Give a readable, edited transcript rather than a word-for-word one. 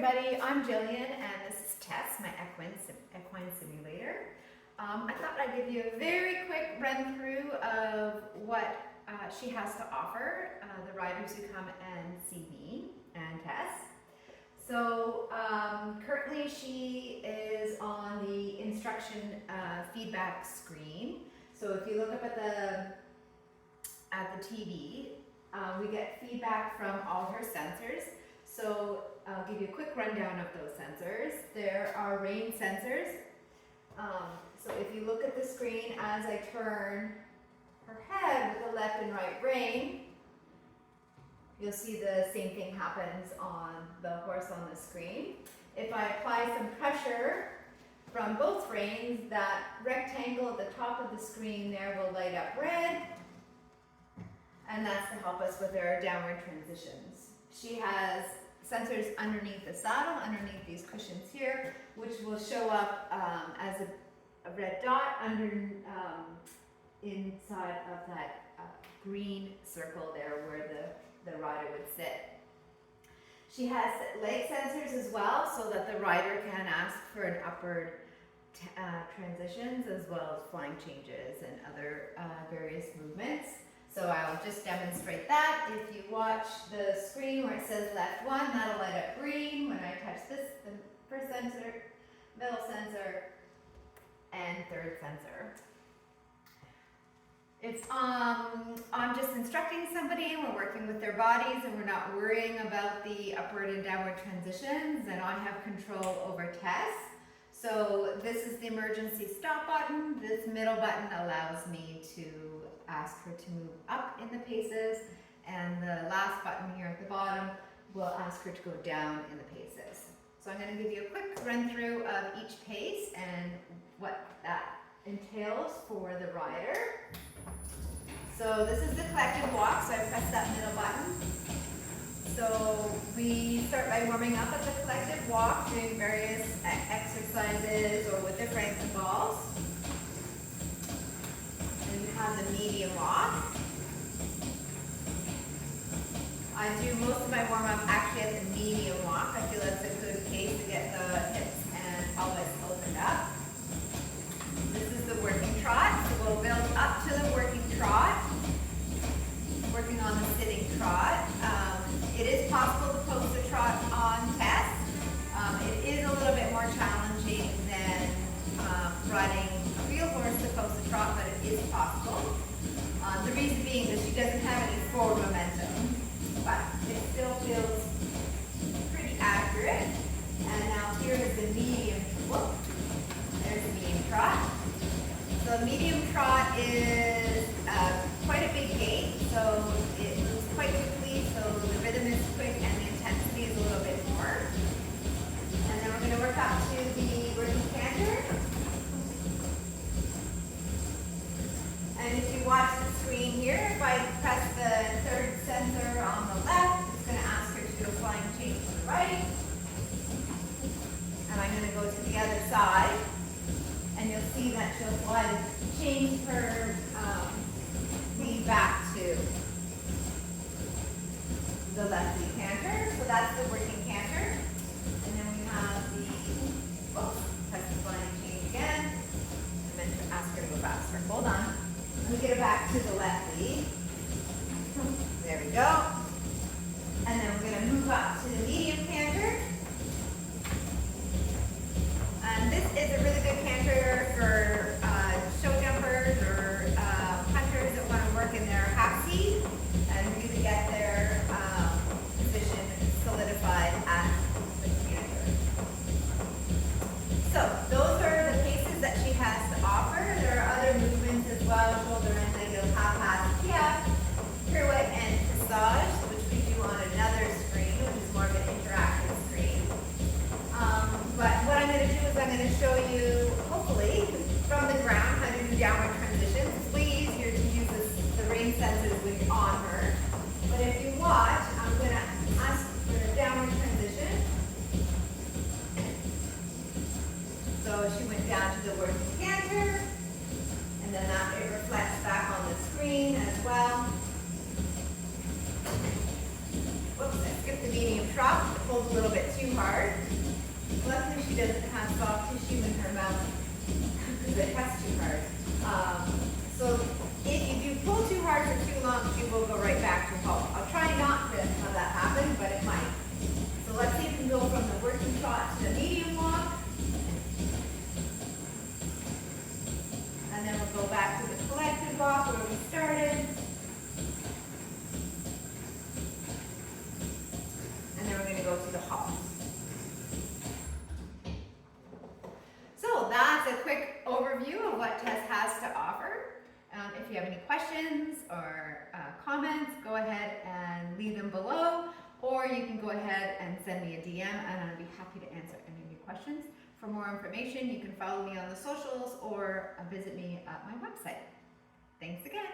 everybody, I'm Jillian and this is Tess, my equine simulator. I thought I'd give you a very quick run through of what she has to offer, the riders who come and see me and Tess. So currently she is on the instruction feedback screen. So if you look up at the TV, we get feedback from all her sensors. So I'll give you a quick rundown of those sensors. There are rein sensors. So if you look at the screen as I turn her head with the left and right rein, you'll see the same thing happens on the horse on the screen. If I apply some pressure from both reins, that rectangle at the top of the screen there will light up red, and that's to help us with our downward transitions. She has sensors underneath the saddle, underneath these cushions here, which will show up as a red dot inside of that green circle there where the rider would sit. She has leg sensors as well, so that the rider can ask for an upward transitions as well as flying changes and other various movements. So I'll just demonstrate that. If you watch the screen where it says left 1, that'll light up green. When I touch this, the first sensor, middle sensor, and third sensor. It's I'm just instructing somebody and we're working with their bodies and we're not worrying about the upward and downward transitions, and I have control over Tess. So this is the emergency stop button. This middle button allows me to ask her to move up in the paces, and the last button here at the bottom will ask her to go down in the paces. So I'm going to give you a quick run through of each pace and what that entails for the rider. So this is the collective walk, so I press that middle button. So we start by warming up at the collective walk, doing various exercises or with different balls. And we have the medium walk. I do most of my warm up actually at the medium walk. I feel that's a good pace to get the hips and pelvis opened up. This is the working trot, so we'll build up to the working trot, working on the sitting trot. It is possible to post the trot on Tess. It is a little bit more challenging than riding a real horse to post a trot, but it is possible. The reason being that she doesn't have any forward momentum, but it still feels pretty accurate. And now here is the medium, whoop, there's the medium trot. So the medium trot is quite a big gait, so it moves quite quickly, so the rhythm is quick and the intensity is a little bit more. And then we're going to work up to the working canter. And if you watch the screen here, if I press the third sensor on the left, it's going to ask her to do a flying change to the right. And I'm going to go to the other side. And you'll see that she'll change her lead back to the left lead canter. So that's the working canter. And then we have the, press the flying change again. And then to ask her to go faster. Hold on. Let me get her back to the left lead. There we go. And then we're going to move up to the medium canter. And this is a really good canter for show jumpers or hunters that want to work in their half seat and really get their position solidified at the canter. So those are the paces that she has to offer. There are other movements as well, shoulder and leg trot, it pulls a little bit too hard. Luckily she doesn't have soft tissue in her mouth because it cuts too hard. So if you do pull too hard for too long, she will go right back to halt. I'll try not to have that happen, but it might. So let's see if we can go from the working trot to the medium walk. And then we'll go back to the collected walk where we started. And then we're going to go to the halt. So that's a quick overview of what Tess has to offer. If you have any questions or comments, go ahead and leave them below, or you can go ahead and send me a DM and I'll be happy to answer any of your questions. For more information, you can follow me on the socials or visit me at my website. Thanks again.